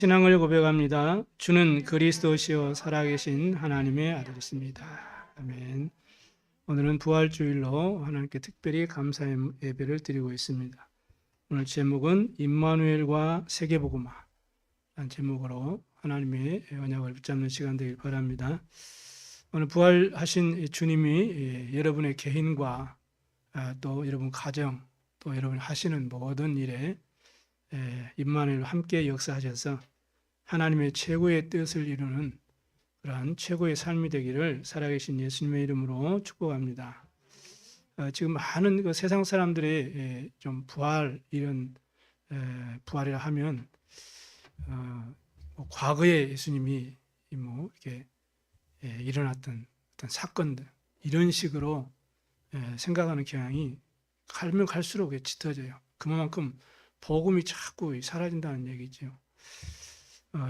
신앙을 고백합니다. 주는 그리스도시요 살아계신 하나님의 아들이십니다. 아멘. 오늘은 부활주일로 하나님께 특별히 감사의 예배를 드리고 있습니다. 오늘 제목은 임마누엘과 세계복음화 라는 제목으로 하나님의 언약을 붙잡는 시간 되길 바랍니다. 오늘 부활하신 주님이 여러분의 개인과 또 여러분 가정 또 여러분 하시는 모든 일에 임마누엘과 함께 역사하셔서 하나님의 최고의 뜻을 이루는 그러한 최고의 삶이 되기를 살아계신 예수님의 이름으로 축복합니다. 지금 많은 그 세상 사람들의 좀 부활 이런 부활이라 하면 뭐 과거에 예수님이 뭐 이렇게 일어났던 어떤 사건들 이런 식으로 생각하는 경향이 가면 갈수록 짙어져요. 그만큼 복음이 자꾸 사라진다는 얘기죠.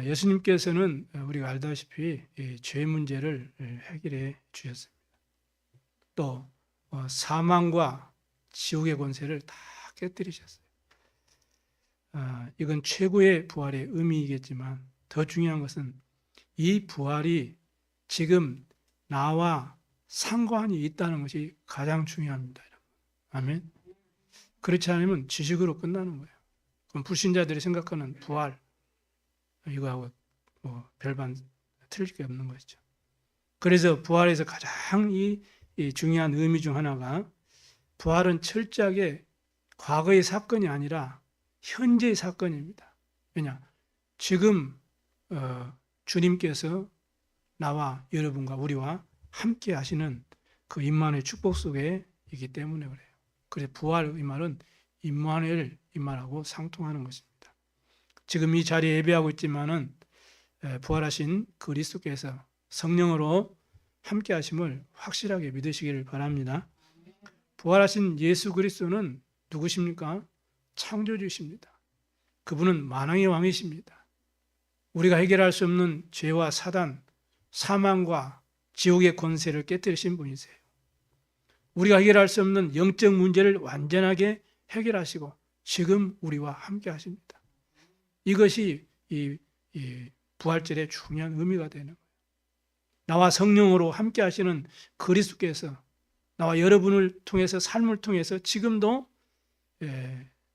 예수님께서는 우리가 알다시피 죄 문제를 해결해 주셨습니다. 또 사망과 지옥의 권세를 다 깨뜨리셨어요. 이건 최고의 부활의 의미이겠지만 더 중요한 것은 이 부활이 지금 나와 상관이 있다는 것이 가장 중요합니다. 아멘. 그렇지 않으면 지식으로 끝나는 거예요. 그럼 불신자들이 생각하는 부활 이거하고 뭐 별반 틀릴 게 없는 것이죠. 그래서 부활에서 가장 이 중요한 의미 중 하나가 부활은 철저하게 과거의 사건이 아니라 현재의 사건입니다. 왜냐? 지금 주님께서 나와 여러분과 우리와 함께 하시는 그 임마누엘 축복 속에 있기 때문에 그래요. 그래서 부활 이 말은 임마누엘 이 말하고 상통하는 것입니다. 지금 이 자리에 예배하고 있지만은 부활하신 그리스도께서 성령으로 함께 하심을 확실하게 믿으시기를 바랍니다. 부활하신 예수 그리스도는 누구십니까? 창조주이십니다. 그분은 만왕의 왕이십니다. 우리가 해결할 수 없는 죄와 사단, 사망과 지옥의 권세를 깨뜨리신 분이세요. 우리가 해결할 수 없는 영적 문제를 완전하게 해결하시고 지금 우리와 함께 하십니다. 이것이 이 부활절의 중요한 의미가 되는 거예요. 나와 성령으로 함께 하시는 그리스도께서 나와 여러분을 통해서 삶을 통해서 지금도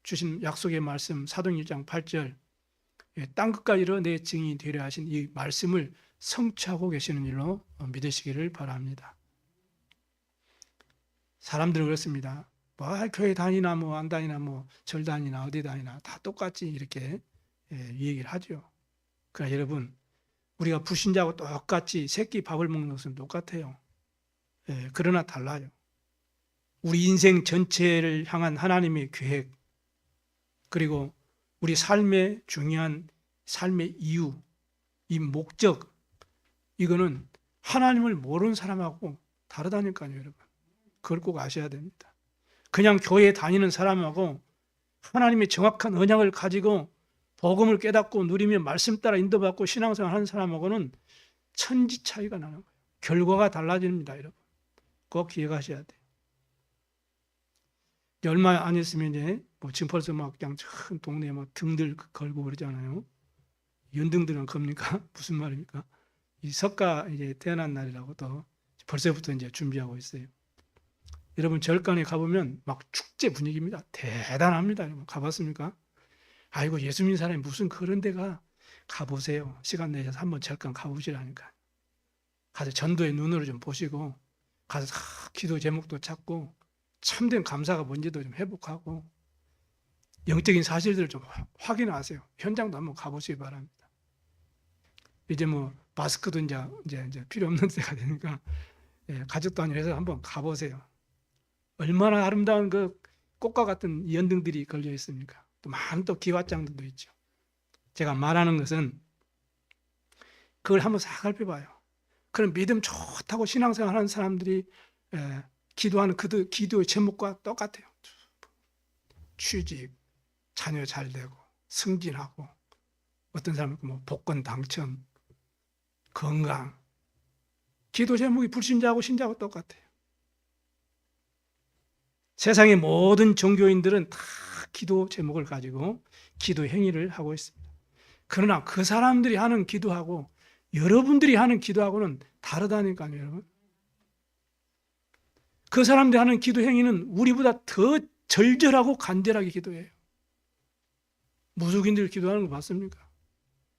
주신 약속의 말씀 사도행 1장 8절 땅끝까지로 내 증인이 되려 하신 이 말씀을 성취하고 계시는 일로 믿으시기를 바랍니다. 사람들은 그렇습니다. 뭐 교회 다니나 뭐 안 다니나 뭐 절 다니나 어디 다니나 다 똑같지 이렇게 이 얘기를 하죠. 그러나 여러분 우리가 불신자하고 똑같이 새끼 밥을 먹는 것은 똑같아요. 그러나 달라요. 우리 인생 전체를 향한 하나님의 계획 그리고 우리 삶의 중요한 삶의 이유 이 목적 이거는 하나님을 모르는 사람하고 다르다니까요. 여러분 그걸 꼭 아셔야 됩니다. 그냥 교회에 다니는 사람하고 하나님의 정확한 언약을 가지고 복음을 깨닫고 누리며 말씀 따라 인도받고 신앙생활 하는 사람하고는 천지 차이가 나는 거예요. 결과가 달라집니다. 여러분 꼭 기억하셔야 돼요. 얼마 안 있으면 이제 뭐 지금 벌써 막 그냥 큰 동네에 막 등들 걸고 그러잖아요. 연등들은 겁니까? 무슨 말입니까? 이 석가 이제 태어난 날이라고 또 벌써부터 이제 준비하고 있어요. 여러분 절간에 가보면 막 축제 분위기입니다. 대단합니다. 여러분 가봤습니까? 아이고 예수 믿는 사람이 무슨 그런 데가 가보세요. 시간 내셔서 한번 절간 가보시라니까. 가서 전도의 눈으로 좀 보시고 가서 기도 제목도 찾고 참된 감사가 뭔지도 좀 회복하고 영적인 사실들을 좀 확인하세요. 현장도 한번 가보시기 바랍니다. 이제 뭐 마스크도 이제 필요 없는 때가 되니까 가족 단위로 해서 한번 가보세요. 얼마나 아름다운 그 꽃과 같은 연등들이 걸려 있습니까? 또 많은 또 기와장들도 있죠. 제가 말하는 것은 그걸 한번 싹 살펴봐요. 그런 믿음 좋다고 신앙생활 하는 사람들이 기도하는 그 기도의 제목과 똑같아요. 취직, 자녀 잘 되고 승진하고 어떤 사람은 뭐 복권 당첨, 건강 기도 제목이 불신자하고 신자하고 똑같아요. 세상의 모든 종교인들은 다 기도 제목을 가지고 기도 행위를 하고 있습니다. 그러나 그 사람들이 하는 기도하고 여러분들이 하는 기도하고는 다르다니까요, 여러분. 그 사람들이 하는 기도 행위는 우리보다 더 절절하고 간절하게 기도해요. 무속인들 기도하는 거 봤습니까?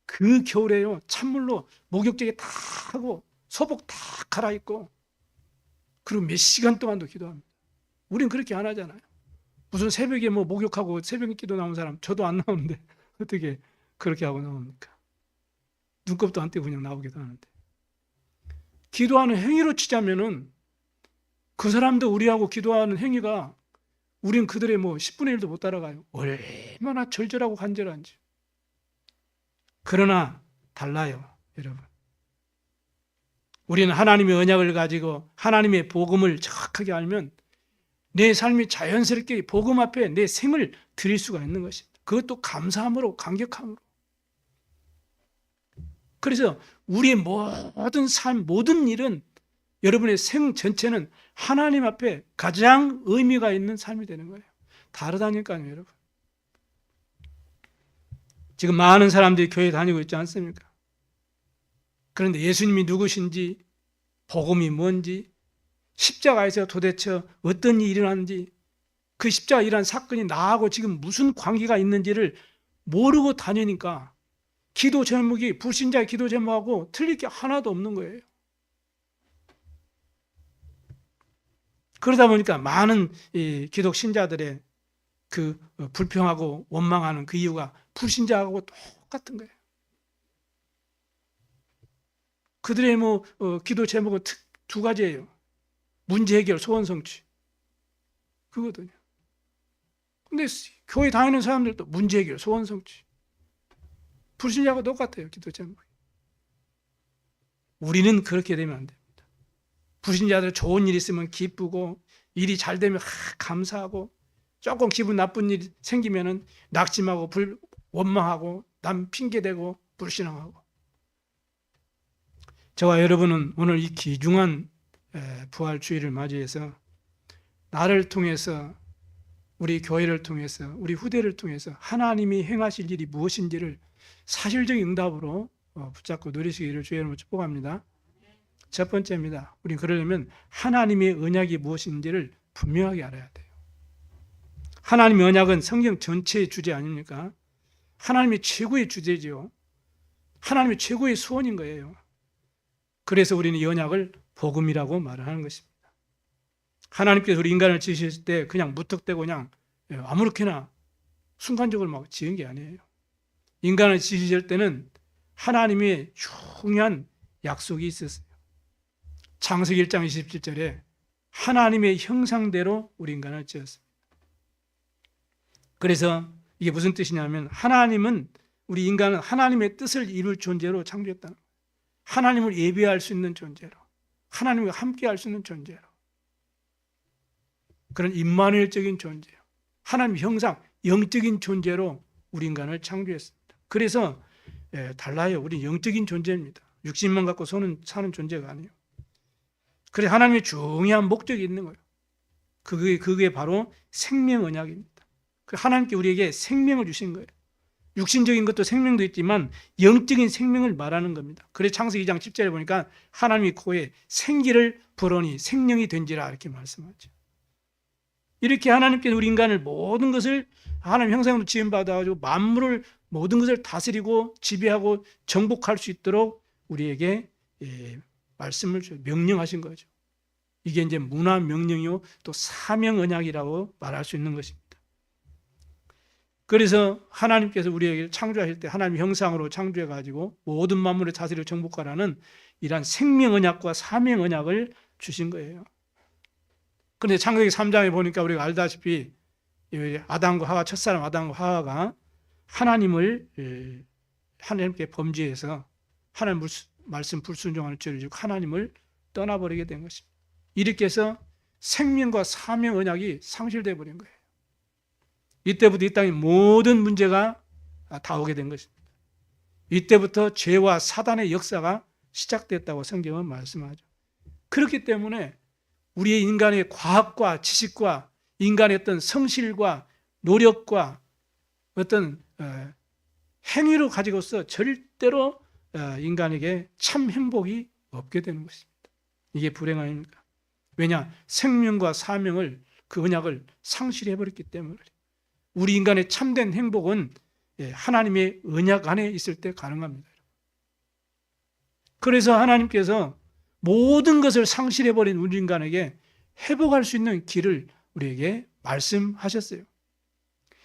그 겨울에요, 찬물로 목욕제게 다 하고 소복 다 갈아입고 그리고 몇 시간 동안도 기도합니다. 우린 그렇게 안 하잖아요. 무슨 새벽에 뭐 목욕하고 새벽 기도 나온 사람, 저도 안 나오는데 어떻게 그렇게 하고 나옵니까? 눈곱도 안 떼고 그냥 나오기도 하는데. 기도하는 행위로 치자면은 그 사람도 우리하고 기도하는 행위가 우린 그들의 뭐 10분의 1도 못 따라가요. 얼마나 절절하고 간절한지. 그러나 달라요, 여러분. 우리는 하나님의 언약을 가지고 하나님의 복음을 정확하게 알면 내 삶이 자연스럽게 복음 앞에 내 생을 드릴 수가 있는 것입니다. 그것도 감사함으로, 감격함으로. 그래서 우리의 모든 삶, 모든 일은 여러분의 생 전체는 하나님 앞에 가장 의미가 있는 삶이 되는 거예요. 다르다니까요, 여러분. 지금 많은 사람들이 교회 다니고 있지 않습니까? 그런데 예수님이 누구신지, 복음이 뭔지, 십자가에서 도대체 어떤 일이 일어났는지, 그 십자가 일어난 사건이 나하고 지금 무슨 관계가 있는지를 모르고 다니니까 기도 제목이 불신자의 기도 제목하고 틀릴 게 하나도 없는 거예요. 그러다 보니까 많은 기독 신자들의 그 불평하고 원망하는 그 이유가 불신자하고 똑같은 거예요. 그들의 기도 제목은 두 가지예요. 문제 해결, 소원 성취. 그거거든요. 근데 교회 다니는 사람들도 문제 해결, 소원 성취. 불신자하고 똑같아요, 기도 제목이. 우리는 그렇게 되면 안 됩니다. 불신자들 좋은 일 있으면 기쁘고, 일이 잘 되면 감사하고, 조금 기분 나쁜 일 생기면은 낙심하고 원망하고, 남 핑계대고 불신앙하고. 저와 여러분은 오늘 이 귀중한 부활주의를 맞이해서 나를 통해서, 우리 교회를 통해서, 우리 후대를 통해서 하나님이 행하실 일이 무엇인지를 사실적인 응답으로 붙잡고 누리시기를 주의 이름으로 축복합니다. 첫 번째입니다. 우리는 그러려면 하나님의 언약이 무엇인지를 분명하게 알아야 돼요. 하나님의 언약은 성경 전체의 주제 아닙니까? 하나님의 최고의 주제지요. 하나님의 최고의 소원인 거예요. 그래서 우리는 이 언약을 복음이라고 말하는 것입니다. 하나님께서 우리 인간을 지으실 때 그냥 무턱대고 그냥 아무렇게나 순간적으로 막 지은 게 아니에요. 인간을 지으실 때는 하나님의 중요한 약속이 있었어요. 창세기 1장 27절에 하나님의 형상대로 우리 인간을 지었습니다. 그래서 이게 무슨 뜻이냐면 하나님은, 우리 인간은 하나님의 뜻을 이룰 존재로 창조했다는 거예요. 하나님을 예배할 수 있는 존재로, 하나님과 함께할 수 있는 존재로, 그런 임마누엘적인 존재요. 하나님 형상, 영적인 존재로 우리 인간을 창조했습니다. 그래서 달라요. 우리 영적인 존재입니다. 육신만 갖고 사는 존재가 아니에요. 그래서 하나님의 중요한 목적이 있는 거예요. 그게 바로 생명 언약입니다. 하나님께 우리에게 생명을 주신 거예요. 육신적인 것도 생명도 있지만 영적인 생명을 말하는 겁니다. 그래서 창세기 2장 10절에 보니까 하나님이 코에 생기를 불어니 생명이 된지라 이렇게 말씀하죠. 이렇게 하나님께서 우리 인간을 모든 것을 하나님 형상으로 지음받아가지고 만물을 모든 것을 다스리고 지배하고 정복할 수 있도록 우리에게 말씀을 명령하신 거죠. 이게 이제 문화 명령이요 또 사명 언약이라고 말할 수 있는 것입니다. 그래서 하나님께서 우리에게 창조하실 때 하나님 형상으로 창조해가지고 모든 만물을 다스리고 정복하라는 이러한 생명 언약과 사명 언약을 주신 거예요. 그런데 창세기 3장에 보니까 우리가 알다시피 아담과 하와, 첫사람 아담과 하와가 하나님께 범죄해서 하나님 말씀 불순종하는 죄를 지고 하나님을 떠나버리게 된 것입니다. 이렇게 해서 생명과 사명 언약이 상실되어 버린 거예요. 이때부터 이 땅의 모든 문제가 다 오게 된 것입니다. 이때부터 죄와 사단의 역사가 시작됐다고 성경은 말씀하죠. 그렇기 때문에 우리의 인간의 과학과 지식과 인간의 어떤 성실과 노력과 어떤 행위로 가지고서 절대로 인간에게 참 행복이 없게 되는 것입니다. 이게 불행 아닙니까? 왜냐? 생명과 사명을, 그 언약을 상실해버렸기 때문에. 우리 인간의 참된 행복은 하나님의 언약 안에 있을 때 가능합니다. 그래서 하나님께서 모든 것을 상실해버린 우리 인간에게 회복할 수 있는 길을 우리에게 말씀하셨어요.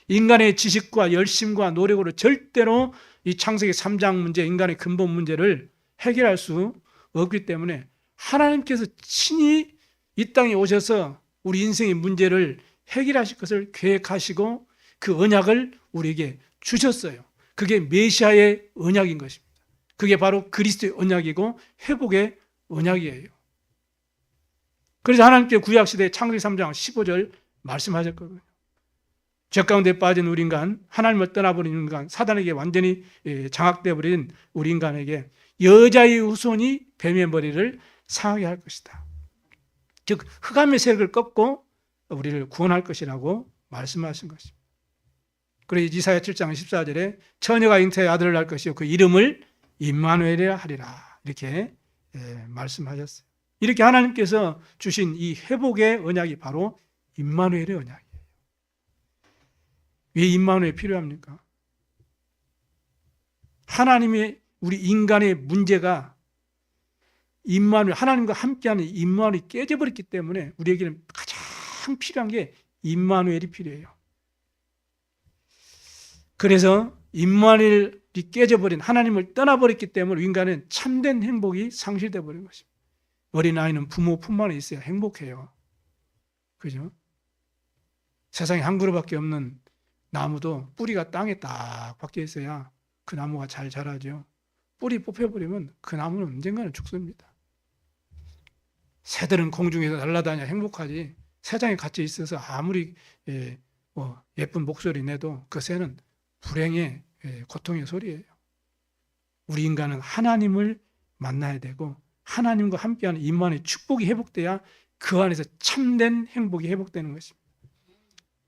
인간의 지식과 열심과 노력으로 절대로 이 창세기 3장 문제, 인간의 근본 문제를 해결할 수 없기 때문에 하나님께서 친히 이 땅에 오셔서 우리 인생의 문제를 해결하실 것을 계획하시고 그 언약을 우리에게 주셨어요. 그게 메시아의 언약인 것입니다. 그게 바로 그리스도의 언약이고 회복의 언약이에요. 그래서 하나님께 구약시대 창세기 3장 15절 말씀하셨거든요. 죄 가운데 빠진 우리 인간, 하나님을 떠나버린 인간, 사단에게 완전히 장악되어 버린 우리 인간에게 여자의 후손이 뱀의 머리를 상하게 할 것이다. 즉 흑암의 세력을 꺾고 우리를 구원할 것이라고 말씀하신 것입니다. 그래서 이사야 7장 14절에 처녀가 잉태의 아들을 낳을 것이요 그 이름을 임마누엘이라 하리라, 이렇게 말씀하셨어요. 이렇게 하나님께서 주신 이 회복의 언약이 바로 임마누엘의 언약이에요. 왜 임마누엘이 필요합니까? 하나님의, 우리 인간의 문제가 임마누엘, 하나님과 함께하는 임마누엘이 깨져버렸기 때문에 우리에게는 가장 필요한 게 임마누엘이 필요해요. 그래서 임마누엘이 깨져버린, 하나님을 떠나버렸기 때문에 인간은 참된 행복이 상실되어 버린 것입니다. 어린아이는 부모 품 안에 있어야 행복해요. 그죠? 세상에 한 그루밖에 없는 나무도 뿌리가 땅에 딱 박혀 있어야 그 나무가 잘 자라죠. 뿌리 뽑혀버리면 그 나무는 언젠가는 죽습니다. 새들은 공중에서 날아다녀 행복하지, 새장에 갇혀 있어서 아무리 예쁜 목소리 내도 그 새는 불행의 고통의 소리예요. 우리 인간은 하나님을 만나야 되고 하나님과 함께하는 임마누엘의 축복이 회복돼야 그 안에서 참된 행복이 회복되는 것입니다.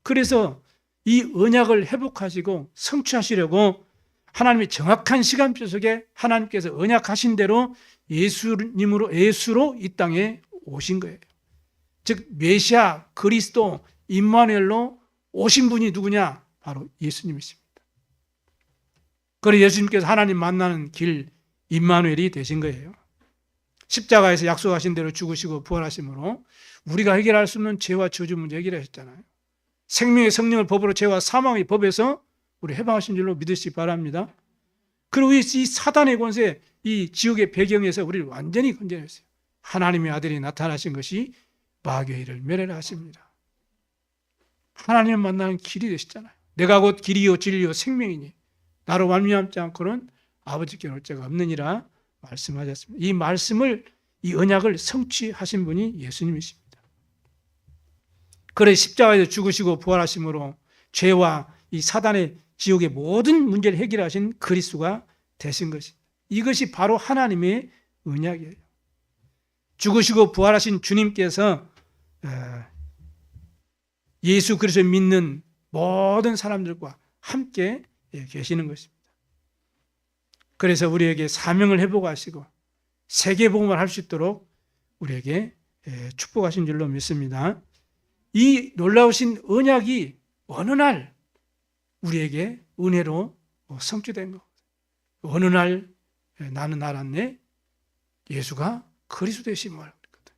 그래서 이 언약을 회복하시고 성취하시려고 하나님의 정확한 시간표 속에 하나님께서 언약하신 대로 예수로 이 땅에 오신 거예요. 즉 메시아 그리스도 임마누엘로 오신 분이 누구냐? 바로 예수님이십니다. 그래서 예수님께서 하나님 만나는 길 임마누엘이 되신 거예요. 십자가에서 약속하신 대로 죽으시고 부활하심으로 우리가 해결할 수 없는 죄와 저주 문제 해결하셨잖아요. 생명의 성령을 법으로 죄와 사망의 법에서 우리 해방하신 줄로 믿으시기 바랍니다. 그리고 이 사단의 권세, 이 지옥의 배경에서 우리를 완전히 건져냈어요. 하나님의 아들이 나타나신 것이 마귀의 일을 멸하십니다. 하나님을 만나는 길이 되시잖아요. 내가 곧 길이요 진리요 생명이니 나로 말미암지 않고는 아버지께 올 자가 없느니라 말씀하셨습니다. 이 말씀을, 이 언약을 성취하신 분이 예수님이십니다. 그래서 십자가에서 죽으시고 부활하심으로 죄와 이 사단의 지옥의 모든 문제를 해결하신 그리스도가 되신 것입니다. 이것이 바로 하나님의 언약이에요. 죽으시고 부활하신 주님께서 예수 그리스도를 믿는 모든 사람들과 함께 계시는 것입니다. 그래서 우리에게 사명을 회복하시고 세계복음을 할 수 있도록 우리에게 축복하신 줄로 믿습니다. 이 놀라우신 언약이 어느 날 우리에게 은혜로 성취된 것. 어느 날 나는 알았네. 예수가 그리스도 되심을 알거든.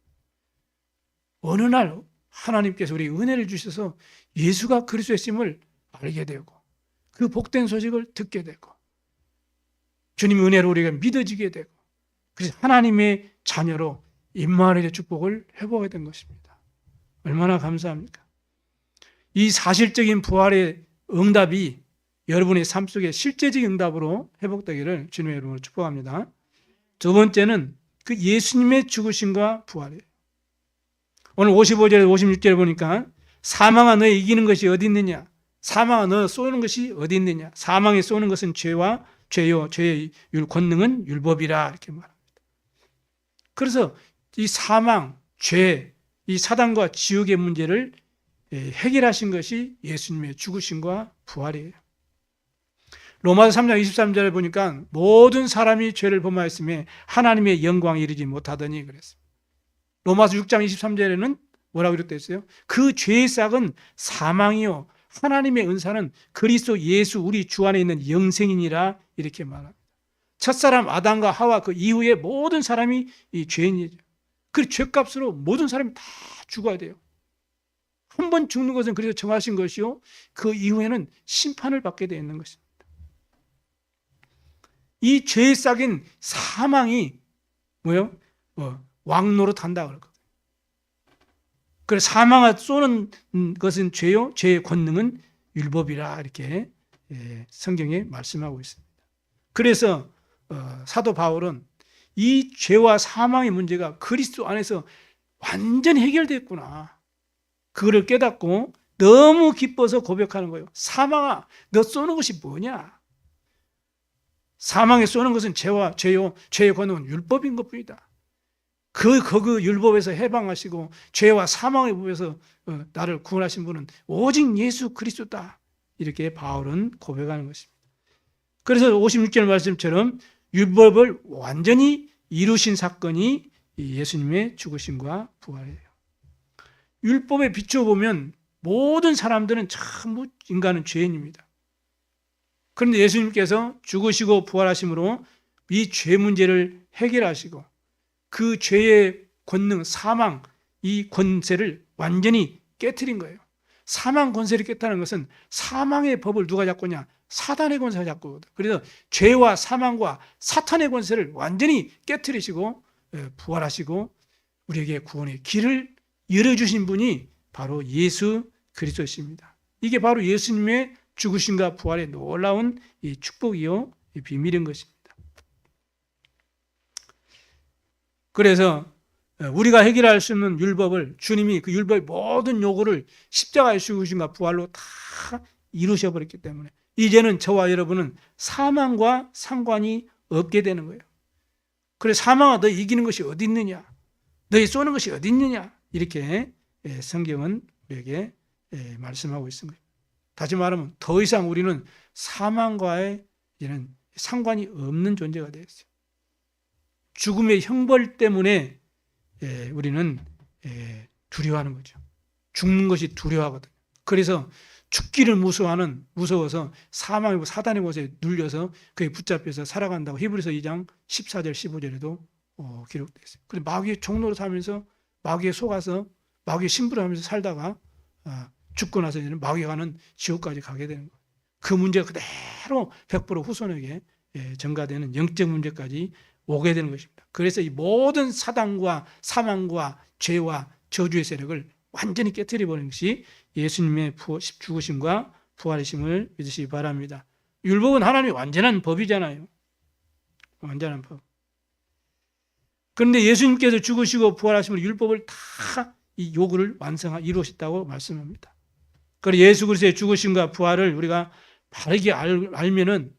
어느 날 하나님께서 우리 은혜를 주셔서 예수가 그리스도 되심을 알게 되고 그 복된 소식을 듣게 되고 주님의 은혜로 우리가 믿어지게 되고 그래서 하나님의 자녀로 임마누엘의 축복을 회복하게 된 것입니다. 얼마나 감사합니까? 이 사실적인 부활의 응답이 여러분의 삶 속에 실제적인 응답으로 회복되기를 주님의 이름으로 축복합니다. 두 번째는 그 예수님의 죽으심과 부활이에요. 오늘 55절에 56절에 보니까 사망아 너의 이기는 것이 어디 있느냐? 사망아 너 쏘는 것이 어디 있느냐? 사망에 쏘는 것은 죄와 죄요 죄의 권능은 율법이라 이렇게 말합니다. 그래서 이 사망, 죄, 이 사단과 지옥의 문제를 해결하신 것이 예수님의 죽으심과 부활이에요. 로마서 3장 23절에 보니까 모든 사람이 죄를 범하였음에 하나님의 영광에 이르지 못하더니 그랬어요. 로마서 6장 23절에는 뭐라고 이렇게 됐어요? 그 죄의 싹은 사망이요 하나님의 은사는 그리스도 예수 우리 주 안에 있는 영생이니라 이렇게 말합니다. 첫사람 아담과 하와 그 이후에 모든 사람이 이 죄인이죠. 그 죄값으로 모든 사람이 다 죽어야 돼요. 한 번 죽는 것은 그래서 정하신 것이요 그 이후에는 심판을 받게 되어 있는 것입니다. 이 죄의 싹인 사망이 뭐요? 왕노릇한다 그러거든요. 그래서 사망을 쏘는 것은 죄요, 죄의 권능은 율법이라 이렇게 성경에 말씀하고 있습니다. 그래서 사도 바울은 이 죄와 사망의 문제가 그리스도 안에서 완전히 해결됐구나. 그거를 깨닫고 너무 기뻐서 고백하는 거예요. 사망아, 너 쏘는 것이 뭐냐? 사망에 쏘는 것은 죄요, 죄의 권능은 율법인 것뿐이다. 그 율법에서 해방하시고 죄와 사망의 법에서 나를 구원하신 분은 오직 예수 그리스도다. 이렇게 바울은 고백하는 것입니다. 그래서 56절 말씀처럼 율법을 완전히 이루신 사건이 예수님의 죽으심과 부활이에요. 율법에 비춰보면 모든 사람들은 전부 인간은 죄인입니다. 그런데 예수님께서 죽으시고 부활하심으로 이 죄 문제를 해결하시고 그 죄의 권능, 사망, 이 권세를 완전히 깨트린 거예요. 사망 권세를 깼다는 것은 사망의 법을 누가 잡고냐? 사단의 권세가 잡고거든. 그래서 죄와 사망과 사탄의 권세를 완전히 깨트리시고 부활하시고 우리에게 구원의 길을 열어주신 분이 바로 예수 그리스도십니다. 이게 바로 예수님의 죽으심과 부활의 놀라운 이 축복이요 이 비밀인 것입니다. 그래서 우리가 해결할 수 없는 율법을 주님이 그 율법의 모든 요구를 십자가의 죽으심과 부활로 다 이루셔버렸기 때문에 이제는 저와 여러분은 사망과 상관이 없게 되는 거예요. 그래 사망아 너 이기는 것이 어디 있느냐? 너희 쏘는 것이 어디 있느냐? 이렇게 성경은 우리에게 말씀하고 있습니다. 다시 말하면 더 이상 우리는 사망과의 이제는 상관이 없는 존재가 되었어요. 죽음의 형벌 때문에 우리는 두려워하는 거죠. 죽는 것이 두려워하거든요. 그래서 죽기를 무서워서 사망이고 사단의 곳에 눌려서 그에 붙잡혀서 살아간다고 히브리서 2장 14절 15절에도 기록되어 있어요. 그래서 마귀의 종로로 살면서 마귀에 속아서 마귀의 신부를 하면서 살다가 죽고 나서 이제는 마귀가 가는 지옥까지 가게 되는 거예요. 그 문제가 그대로 100% 후손에게 전가되는 영적 문제까지 오게 되는 것입니다. 그래서 이 모든 사단과 사망과 죄와 저주의 세력을 완전히 깨트려버리는 것이 예수님의 죽으심과 부활이심을 믿으시기 바랍니다. 율법은 하나님의 완전한 법이잖아요. 완전한 법. 그런데 예수님께서 죽으시고 부활하심으로 율법을 다 이 요구를 이루셨다고 말씀합니다. 그래서 예수 그리스도의 죽으심과 부활을 우리가 바르게 알면은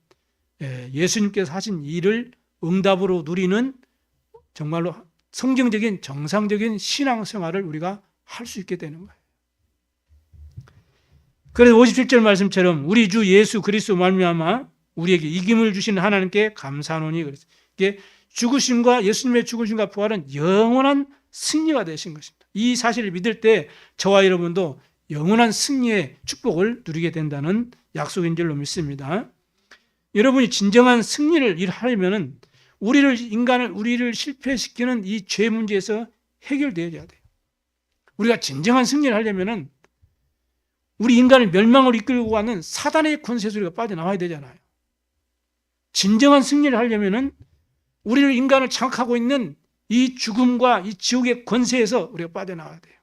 예수님께서 하신 일을 응답으로 누리는 정말로 성경적인 정상적인 신앙생활을 우리가 할 수 있게 되는 거예요. 그래서 57절 말씀처럼 우리 주 예수 그리스도 말미암아 우리에게 이김을 주신 하나님께 감사하노니 그랬어요. 이게 죽으심과 예수님의 죽으심과 부활은 영원한 승리가 되신 것입니다. 이 사실을 믿을 때 저와 여러분도 영원한 승리의 축복을 누리게 된다는 약속인 줄로 믿습니다. 여러분이 진정한 승리를 하려면은 우리를 실패시키는 이 죄 문제에서 해결되어야 돼요. 우리가 진정한 승리를 하려면은 우리 인간을 멸망으로 이끌고 가는 사단의 권세에서 우리가 빠져나와야 되잖아요. 진정한 승리를 하려면은 우리를 인간을 장악하고 있는 이 죽음과 이 지옥의 권세에서 우리가 빠져나와야 돼요.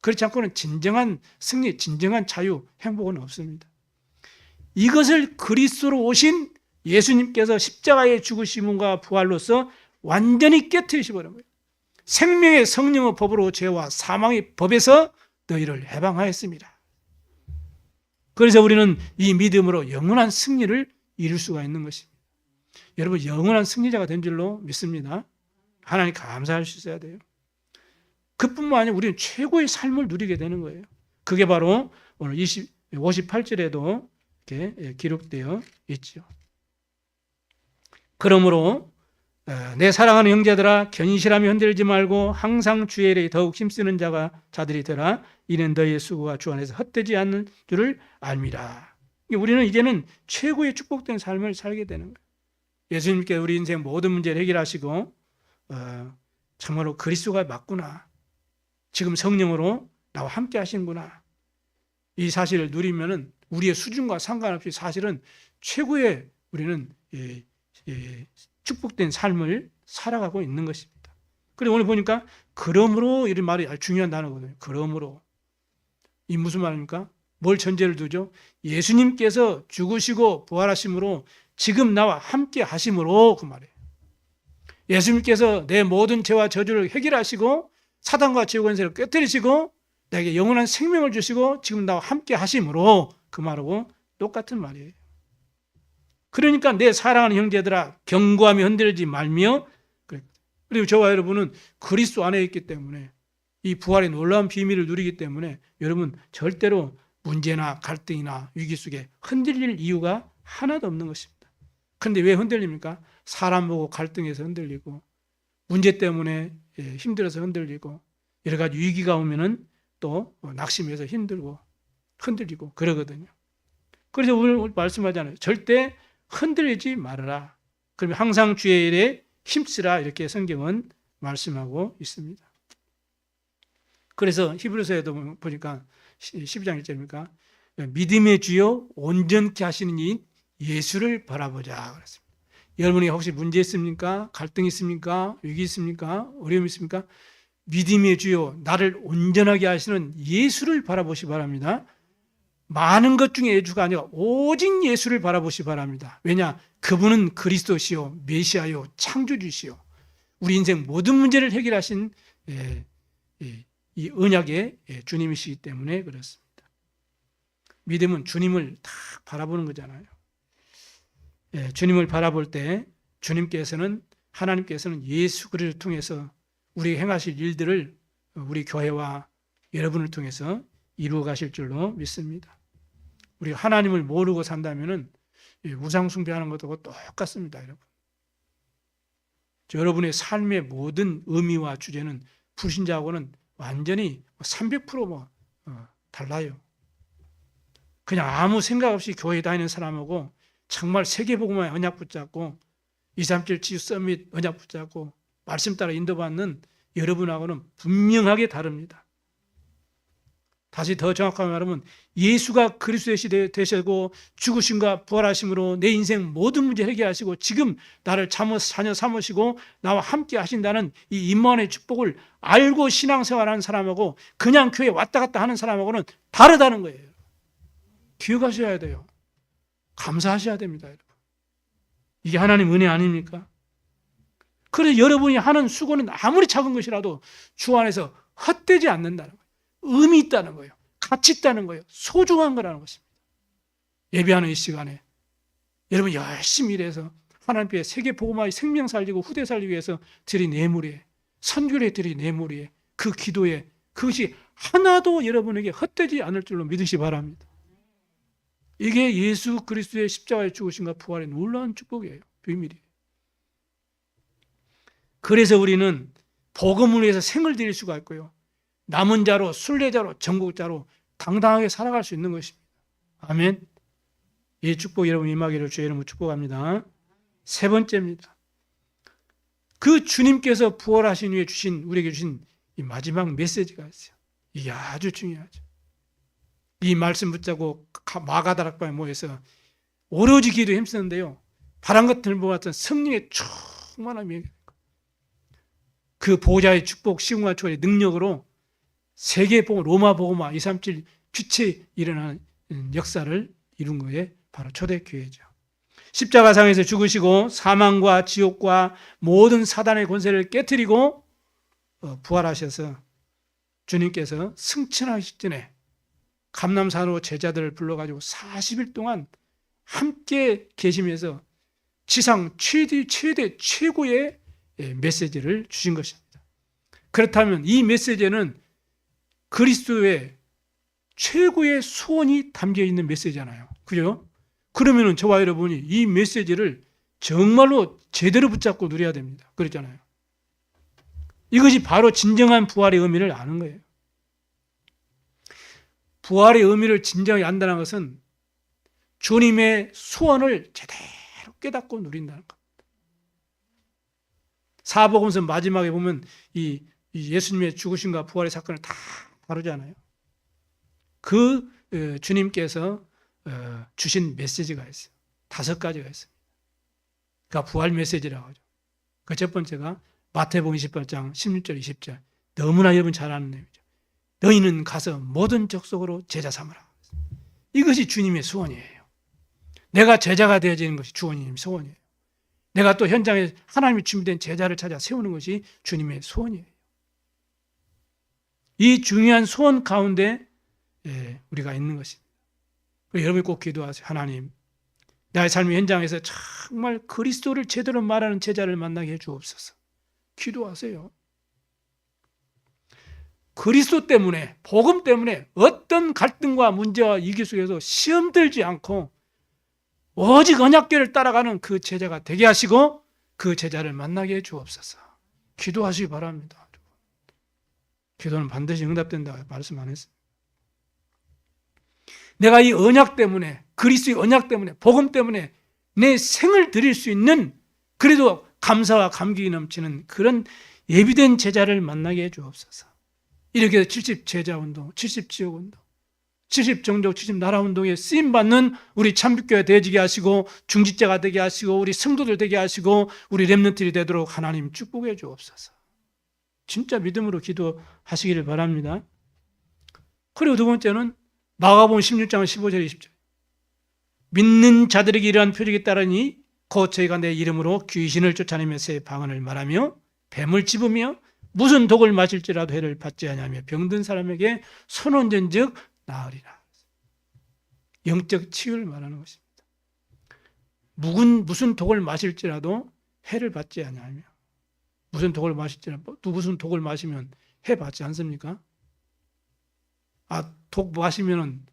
그렇지 않고는 진정한 승리, 진정한 자유, 행복은 없습니다. 이것을 그리스도로 오신 예수님께서 십자가의 죽으심과 부활로서 완전히 깨트리시버린 거예요. 생명의 성령의 법으로 죄와 사망의 법에서 너희를 해방하였습니다. 그래서 우리는 이 믿음으로 영원한 승리를 이룰 수가 있는 것입니다. 여러분 영원한 승리자가 된 줄로 믿습니다. 하나님 감사할 수 있어야 돼요. 그뿐만 아니라 우리는 최고의 삶을 누리게 되는 거예요. 그게 바로 오늘 58절에도 이렇게 기록되어 있죠. 그러므로 내 사랑하는 형제들아 견실하며 흔들리지 말고 항상 주의 일에 더욱 힘쓰는 자들이 되라. 이는 너희의 수고가 주 안에서 헛되지 않는 줄을 알미라. 우리는 이제는 최고의 축복된 삶을 살게 되는 거예요. 예수님께 우리 인생 모든 문제를 해결하시고 정말로 그리스도가 맞구나. 지금 성령으로 나와 함께 하시는구나. 이 사실을 누리면은 우리의 수준과 상관없이 사실은 최고의 우리는 축복된 삶을 살아가고 있는 것입니다. 그리고 오늘 보니까 그러므로 이런 말이 아주 중요한 단어거든요. 그러므로. 이 무슨 말입니까? 뭘 전제를 두죠? 예수님께서 죽으시고 부활하심으로 지금 나와 함께 하심으로 그 말이에요. 예수님께서 내 모든 죄와 저주를 해결하시고 사단과 죄의 권세를 깨뜨리시고 내게 영원한 생명을 주시고 지금 나와 함께 하심으로 그 말하고 똑같은 말이에요. 그러니까 내 사랑하는 형제들아 견고하며 흔들리지 말며 그리고 저와 여러분은 그리스도 안에 있기 때문에 이 부활의 놀라운 비밀을 누리기 때문에 여러분 절대로 문제나 갈등이나 위기 속에 흔들릴 이유가 하나도 없는 것입니다. 그런데 왜 흔들립니까? 사람 보고 갈등해서 흔들리고 문제 때문에 힘들어서 흔들리고 여러 가지 위기가 오면은 또 낙심해서 힘들고 흔들리고 그러거든요. 그래서 오늘 말씀하잖아요. 절대 흔들리지 말아라. 그러면 항상 주의 일에 힘쓰라 이렇게 성경은 말씀하고 있습니다. 그래서 히브리서에도 보니까 12장 1절입니까? 믿음의 주요 온전케 하시는 이인 예수를 바라보자 그랬습니다. 여러분이 혹시 문제 있습니까? 갈등 있습니까? 위기 있습니까? 어려움 있습니까? 믿음의 주요 나를 온전하게 하시는 예수를 바라보시 바랍니다. 많은 것 중에 예수가 아니라 오직 예수를 바라보시 바랍니다. 왜냐? 그분은 그리스도시요 메시아요 창조주시요 우리 인생 모든 문제를 해결하신 이 언약의 주님이시기 때문에 그렇습니다. 믿음은 주님을 다 바라보는 거잖아요. 주님을 바라볼 때 하나님께서는 예수 그리스도를 통해서 우리 행하실 일들을 우리 교회와 여러분을 통해서 이루어 가실 줄로 믿습니다. 우리가 하나님을 모르고 산다면은 우상 숭배하는 것하고 똑같습니다, 여러분. 여러분의 삶의 모든 의미와 주제는 불신자하고는 완전히 300% 달라요. 그냥 아무 생각 없이 교회 다니는 사람하고 정말 세계복음화에 언약 붙잡고 237 치유 서밋 언약 붙잡고 말씀 따라 인도받는 여러분하고는 분명하게 다릅니다. 다시 더 정확하게 말하면 예수가 그리스도의 시대에 되시고 죽으심과 부활하심으로 내 인생 모든 문제 해결하시고 지금 나를 자녀 삼으시고 나와 함께 하신다는 이 임마누엘의 축복을 알고 신앙생활하는 사람하고 그냥 교회 왔다 갔다 하는 사람하고는 다르다는 거예요. 기억하셔야 돼요. 감사하셔야 됩니다, 여러분. 이게 하나님 은혜 아닙니까? 그래서 여러분이 하는 수고는 아무리 작은 것이라도 주 안에서 헛되지 않는다는 거예요. 의미 있다는 거예요. 가치 있다는 거예요. 소중한 거라는 것입니다. 예배하는 이 시간에 여러분 열심히 일해서 하나님께 세계 복음화의 생명 살리고 후대 살리기 위해서 드린 예물에 선교에 드린 예물에 그 기도에 그것이 하나도 여러분에게 헛되지 않을 줄로 믿으시 바랍니다. 이게 예수 그리스도의 십자가의 죽으심과 부활의 놀라운 축복이에요. 비밀이에요. 그래서 우리는 복음을 위해서 생을 드릴 수가 있고요. 남은 자로 순례자로 전국자로 당당하게 살아갈 수 있는 것입니다. 아멘. 이 축복 여러분 임하기를 주의 이름으로 축복합니다. 세 번째입니다. 그 주님께서 부활하신 후에 우리에게 주신 이 마지막 메시지가 있어요. 이게 아주 중요하죠. 이 말씀 붙잡고 마가다락방에 모여서 오로지 기도에 힘쓰는데요. 바람 같은 같은 성령의 충만함이 그 보좌의 축복 시공과 초월의 능력으로 세계 복음 로마 복음화 237 주체 일어나는 역사를 이룬 거에 바로 초대교회죠. 십자가상에서 죽으시고 사망과 지옥과 모든 사단의 권세를 깨뜨리고 부활하셔서 주님께서 승천하시기 전에 감람산으로 제자들을 불러가지고 40일 동안 함께 계시면서 지상 최대 최고의 메시지를 주신 것입니다. 그렇다면 이 메시지는 그리스도의 최고의 소원이 담겨 있는 메시지잖아요. 그죠? 그러면은 저와 여러분이 이 메시지를 정말로 제대로 붙잡고 누려야 됩니다. 그랬잖아요. 이것이 바로 진정한 부활의 의미를 아는 거예요. 부활의 의미를 진정하게 안다는 것은 주님의 소원을 제대로 깨닫고 누린다는 겁니다. 사복음서 마지막에 보면 이 예수님의 죽으심과 부활의 사건을 다 다루잖아요. 그 주님께서 주신 메시지가 있어요. 5가지가 있습니다. 그러니까 부활 메시지라고 하죠. 그 첫 번째가 마태복음 28장 16절 20절, 너무나 여러분 잘 아는 내용이죠. 너희는 가서 모든 족속으로 제자 삼으라. 이것이 주님의 소원이에요. 내가 제자가 되어지는 것이 주님의 소원이에요. 내가 또 현장에 하나님이 준비된 제자를 찾아 세우는 것이 주님의 소원이에요. 이 중요한 소원 가운데 우리가 있는 것입니다. 여러분이 꼭 기도하세요. 하나님, 나의 삶의 현장에서 정말 그리스도를 제대로 말하는 제자를 만나게 해주옵소서. 기도하세요. 그리스도 때문에, 복음 때문에 어떤 갈등과 문제와 위기 속에서 시험 들지 않고 오직 언약궤를 따라가는 그 제자가 되게 하시고 그 제자를 만나게 해주옵소서. 기도하시기 바랍니다. 기도는 반드시 응답된다고 말씀 안 했습니다. 내가 이 언약 때문에, 그리스도의 언약 때문에, 복음 때문에 내 생을 드릴 수 있는, 그래도 감사와 감격이 넘치는 그런 예비된 제자를 만나게 해주옵소서. 이렇게 해서 70 제자운동, 70 지역운동, 70 종족, 70 나라운동에 쓰임받는 우리 참교회가 되어지게 하시고 중직자가 되게 하시고 우리 성도들 되게 하시고 우리 렘넌트들이 되도록 하나님 축복해 주옵소서. 진짜 믿음으로 기도하시기를 바랍니다. 그리고 두 번째는 마가복음 16장 15절 20절, 믿는 자들에게 이러한 표적이 따르니 곧 저희가 내 이름으로 귀신을 쫓아내며 새 방언을 말하며 뱀을 집으며 무슨 독을 마실지라도 해를 받지 아니하며 병든 사람에게 손 얹은즉 나으리라. 영적 치유를 말하는 것입니다. 무슨 독을 마실지라도 해를 받지 아니하며, 무슨 독을 마실지라도, 무슨 독을 마시면 해 받지 않습니까? 독 마시면은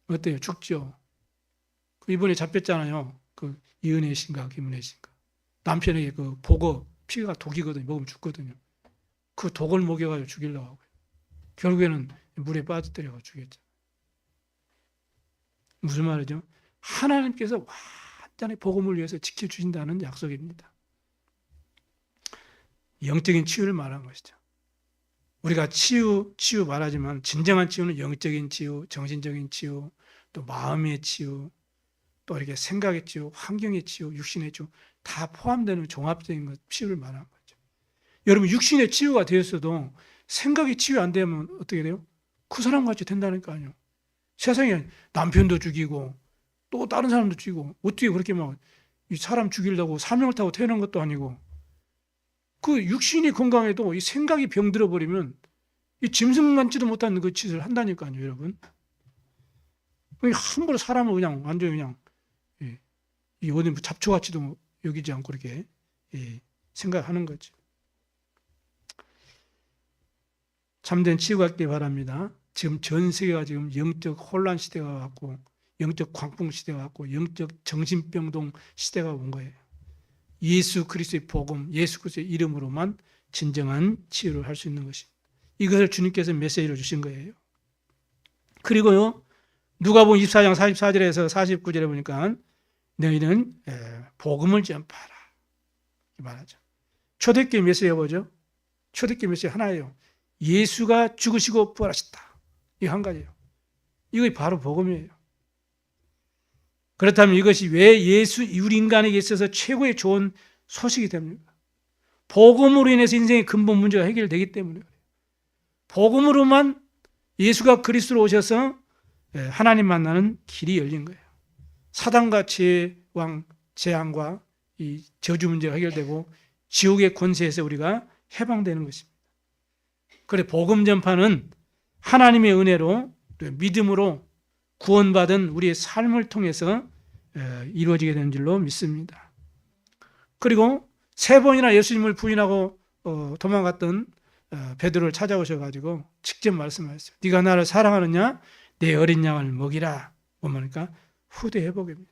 어때요? 죽죠. 이번에 잡혔잖아요. 그 이은혜 씨인가 김은혜 씨인가. 남편에게 그 보거 피가 독이거든요. 먹으면 죽거든요. 그 독을 먹여가지고 죽이려고 하고요. 결국에는 물에 빠져들여서 죽였죠. 무슨 말이죠? 하나님께서 완전히 복음을 위해서 지켜주신다는 약속입니다. 영적인 치유를 말하는 것이죠. 우리가 치유 말하지만 진정한 치유는 영적인 치유, 정신적인 치유, 또 마음의 치유, 또 이렇게 생각의 치유, 환경의 치유, 육신의 치유 다 포함되는 종합적인 것, 치유를 말하는 거죠. 여러분 육신의 치유가 되었어도 생각이 치유 안 되면 어떻게 돼요? 그 사람같이 된다니까요. 세상에 남편도 죽이고 또 다른 사람도 죽이고 어떻게 그렇게 막 이 사람 죽이려고 사명을 타고 태어난 것도 아니고, 그 육신이 건강해도 이 생각이 병들어 버리면 이 짐승 같지도 못한 그 짓을 한다니까요, 여러분. 함부로 사람을 그냥 완전히 그냥 이 어디 잡초같이도 여기지 않고 이렇게 생각하는 거지. 참된 치유가 있기 바랍니다. 지금 전 세계가 지금 영적 혼란 시대가 왔고, 영적 광풍 시대가 왔고, 영적 정신병동 시대가 온 거예요. 예수 그리스도의 복음, 예수 그리스도의 이름으로만 진정한 치유를 할 수 있는 것입니다. 이것을 주님께서 메시지로 주신 거예요. 그리고요, 누가복음 24장 44절에서 49절에 보니까 너희는 복음을 전파하라 말하죠. 초대교회 메시지가 뭐죠? 초대교회 메시지 하나예요. 예수가 죽으시고 부활하셨다. 이 한 가지예요. 이것이 바로 복음이에요. 그렇다면 이것이 왜 우리 인간에게 있어서 최고의 좋은 소식이 됩니까? 복음으로 인해서 인생의 근본 문제가 해결되기 때문에 그래요. 복음으로만 예수가 그리스도로 오셔서 하나님 만나는 길이 열린 거예요. 사단과 제왕, 재앙과 이 저주 문제가 해결되고 지옥의 권세에서 우리가 해방되는 것입니다. 그래 복음 전파는 하나님의 은혜로 믿음으로 구원받은 우리의 삶을 통해서 이루어지게 되는 줄로 믿습니다. 그리고 3번이나 예수님을 부인하고 도망갔던 베드로를 찾아오셔가지고 직접 말씀하셨어요. 네가 나를 사랑하느냐? 내 어린 양을 먹이라. 뭐니까 후대 회복입니다.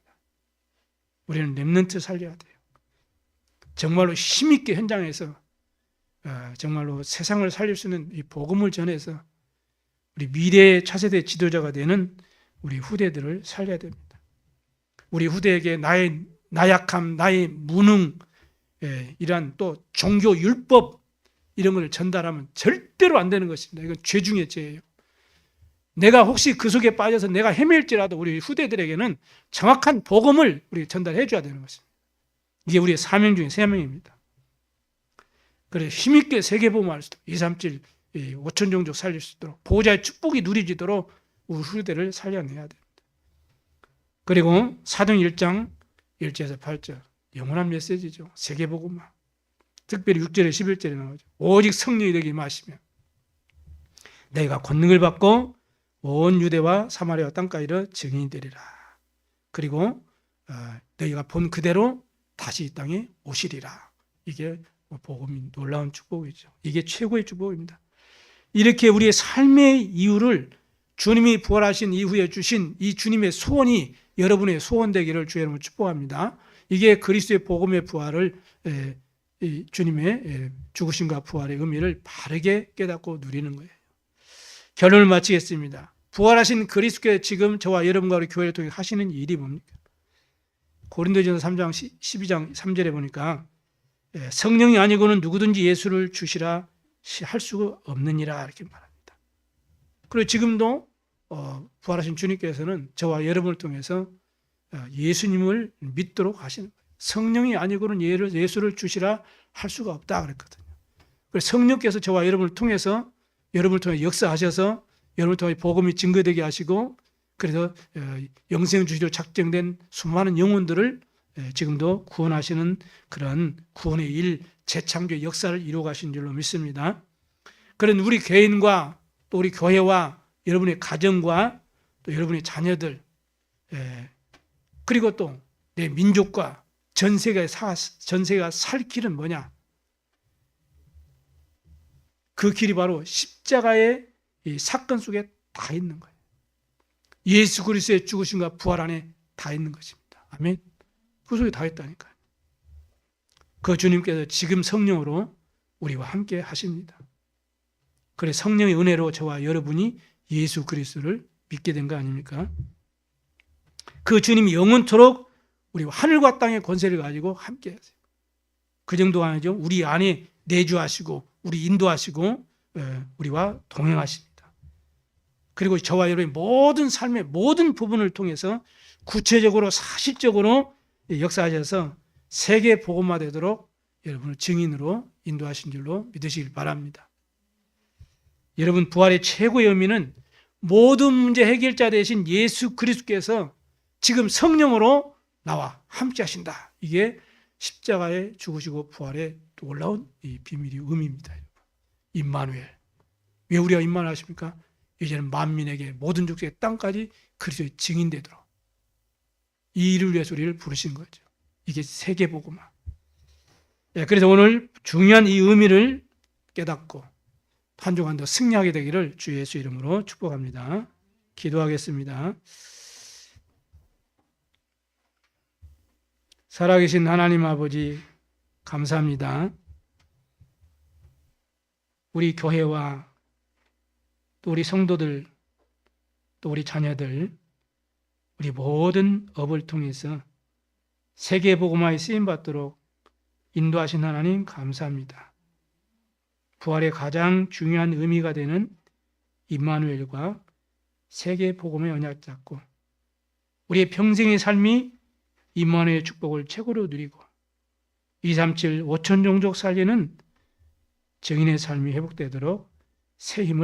우리는 렘넌트 살려야 돼요. 정말로 힘있게 현장에서 정말로 세상을 살릴 수 있는 이 복음을 전해서 우리 미래의 차세대 지도자가 되는 우리 후대들을 살려야 됩니다. 우리 후대에게 나의 나약함, 나의 무능, 이러한 또 종교 율법 이런 걸 전달하면 절대로 안 되는 것입니다. 이건 죄 중에 죄예요. 내가 혹시 그 속에 빠져서 내가 헤맬지라도 우리 후대들에게는 정확한 복음을 우리 전달해 줘야 되는 것입니다. 이게 우리의 사명 중에 사명입니다. 그래서 힘있게 세계복음할 수 있도록 237, 5천 종족 살릴 수 있도록 보호자의 축복이 누리지도록 우리 후대를 살려내야 됩니다. 그리고 사도행 1장 1절에서 8절 영원한 메시지죠. 세계복음화. 특별히 6절에 11절에 나오죠. 오직 성령이 너에게 임하시면 너희가 권능을 받고 온 유대와 사마리아 땅까지로 증인이 되리라. 그리고 너희가 본 그대로 다시 이 땅에 오시리라. 이게 복음이 놀라운 축복이죠. 이게 최고의 축복입니다. 이렇게 우리의 삶의 이유를 주님이 부활하신 이후에 주신 이 주님의 소원이 여러분의 소원 되기를 주의 이름으로 축복합니다. 이게 그리스도의 복음의 부활을 주님의 죽으심과 부활의 의미를 바르게 깨닫고 누리는 거예요. 결론을 마치겠습니다. 부활하신 그리스도께 지금 저와 여러분과 우리 교회를 통해 하시는 일이 뭡니까? 고린도전서 3장 12장 3절에 보니까 성령이 아니고는 누구든지 예수를 주시라 할 수가 없느니라 이렇게 말합니다. 그리고 지금도 부활하신 주님께서는 저와 여러분을 통해서 예수님을 믿도록 하시는 거예요. 성령이 아니고는 예수를 주시라 할 수가 없다 그랬거든요. 그래서 성령께서 저와 여러분을 통해서 여러분을 통해 역사하셔서 여러분을 통해 복음이 증거되게 하시고 그래서 영생 주시로 작정된 수많은 영혼들을 지금도 구원하시는 그런 구원의 일, 재창조의 역사를 이루어 가신 줄로 믿습니다. 그런 우리 개인과 또 우리 교회와 여러분의 가정과 또 여러분의 자녀들 그리고 또 내 민족과 전 세계가 살 길은 뭐냐? 그 길이 바로 십자가의 이 사건 속에 다 있는 거예요. 예수 그리스도의 죽으심과 부활 안에 다 있는 것입니다. 아멘. 그 속에 다 있다니까요. 그 주님께서 지금 성령으로 우리와 함께 하십니다. 그래 성령의 은혜로 저와 여러분이 예수 그리스도를 믿게 된 거 아닙니까? 그 주님이 영원토록 우리와 하늘과 땅의 권세를 가지고 함께 하세요. 그 정도가 아니죠. 우리 안에 내주하시고 우리 인도하시고 우리와 동행하십니다. 그리고 저와 여러분의 모든 삶의 모든 부분을 통해서 구체적으로 사실적으로 역사하셔서 세계 복음화 되도록 여러분을 증인으로 인도하신 줄로 믿으시길 바랍니다. 여러분 부활의 최고의 의미는 모든 문제 해결자 되신 예수 그리스도께서 지금 성령으로 나와 함께 하신다. 이게 십자가에 죽으시고 부활의 놀라운 이 비밀의 의미입니다. 임마누엘. 왜 우리가 임마누엘 하십니까? 이제는 만민에게 모든 족속의 땅까지 그리스도의 증인되도록 이 일을 위해서 우리를 부르신 거죠. 이게 세계복음화. 그래서 오늘 중요한 이 의미를 깨닫고 한 주간 더 승리하게 되기를 주 예수 이름으로 축복합니다. 기도하겠습니다. 살아계신 하나님 아버지 감사합니다. 우리 교회와 또 우리 성도들 또 우리 자녀들 우리 모든 업을 통해서 세계복음화에 쓰임받도록 인도하신 하나님 감사합니다. 부활의 가장 중요한 의미가 되는 임마누엘과 세계복음의 언약 잡고 우리의 평생의 삶이 임마누엘의 축복을 최고로 누리고 237 5천 종족 살리는 증인의 삶이 회복되도록 새 힘을